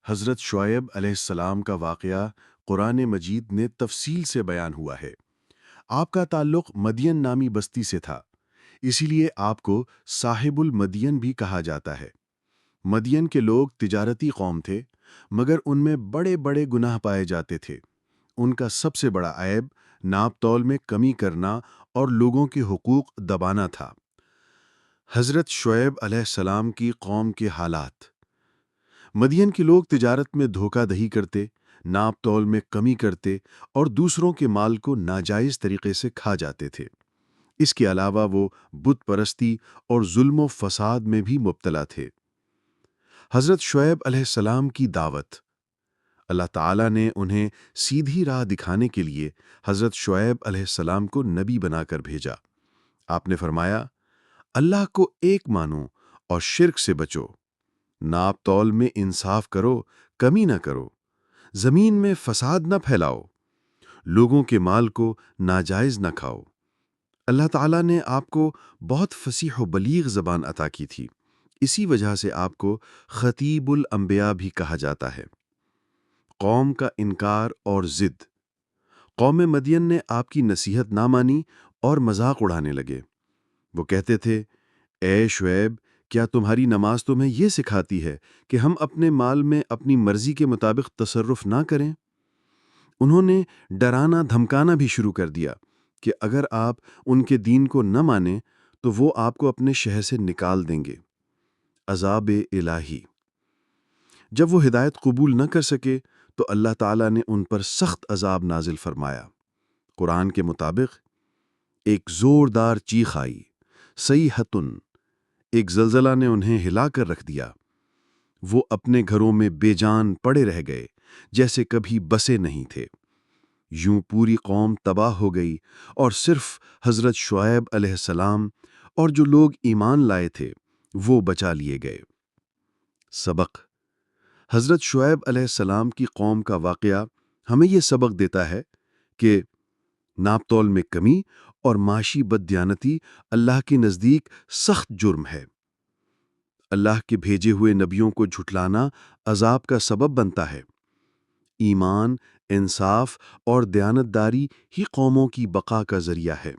حضرت شعیب علیہ السلام کا واقعہ قرآن مجید میں تفصیل سے بیان ہوا ہے۔ آپ کا تعلق مدین نامی بستی سے تھا، اسی لیے آپ کو صاحب المدین بھی کہا جاتا ہے۔ مدین کے لوگ تجارتی قوم تھے، مگر ان میں بڑے بڑے گناہ پائے جاتے تھے۔ ان کا سب سے بڑا عیب ناپ تول میں کمی کرنا اور لوگوں کے حقوق دبانا تھا۔ حضرت شعیب علیہ السلام کی قوم کے حالات۔ مدین کے لوگ تجارت میں دھوکہ دہی کرتے، ناپ تول میں کمی کرتے اور دوسروں کے مال کو ناجائز طریقے سے کھا جاتے تھے۔ اس کے علاوہ وہ بت پرستی اور ظلم و فساد میں بھی مبتلا تھے۔ حضرت شعیب علیہ السلام کی دعوت۔ اللہ تعالیٰ نے انہیں سیدھی راہ دکھانے کے لیے حضرت شعیب علیہ السلام کو نبی بنا کر بھیجا۔ آپ نے فرمایا، اللہ کو ایک مانو اور شرک سے بچو، ناپ تول میں انصاف کرو، کمی نہ کرو، زمین میں فساد نہ پھیلاؤ، لوگوں کے مال کو ناجائز نہ کھاؤ۔ اللہ تعالیٰ نے آپ کو بہت فصیح و بلیغ زبان عطا کی تھی، اسی وجہ سے آپ کو خطیب الانبیاء بھی کہا جاتا ہے۔ قوم کا انکار اور ضد۔ قوم مدین نے آپ کی نصیحت نہ مانی اور مذاق اڑانے لگے۔ وہ کہتے تھے، اے شعیب، کیا تمہاری نماز تمہیں یہ سکھاتی ہے کہ ہم اپنے مال میں اپنی مرضی کے مطابق تصرف نہ کریں؟ انہوں نے ڈرانا دھمکانا بھی شروع کر دیا کہ اگر آپ ان کے دین کو نہ مانیں تو وہ آپ کو اپنے شہر سے نکال دیں گے۔ عذاب الہی۔ جب وہ ہدایت قبول نہ کر سکے تو اللہ تعالیٰ نے ان پر سخت عذاب نازل فرمایا۔ قرآن کے مطابق ایک زوردار چیخ آئی، صیحۃ، ایک زلزلہ نے انہیں ہلا کر رکھ دیا۔ وہ اپنے گھروں میں بے جان پڑے رہ گئے جیسے کبھی بسے نہیں تھے۔ یوں پوری قوم تباہ ہو گئی اور صرف حضرت شعیب علیہ السلام اور جو لوگ ایمان لائے تھے وہ بچا لیے گئے۔ سبق۔ حضرت شعیب علیہ السلام کی قوم کا واقعہ ہمیں یہ سبق دیتا ہے کہ ناپ تول میں کمی اور معاشی بددیانتی اللہ کے نزدیک سخت جرم ہے۔ اللہ کے بھیجے ہوئے نبیوں کو جھٹلانا عذاب کا سبب بنتا ہے۔ ایمان، انصاف اور دیانتداری ہی قوموں کی بقا کا ذریعہ ہے۔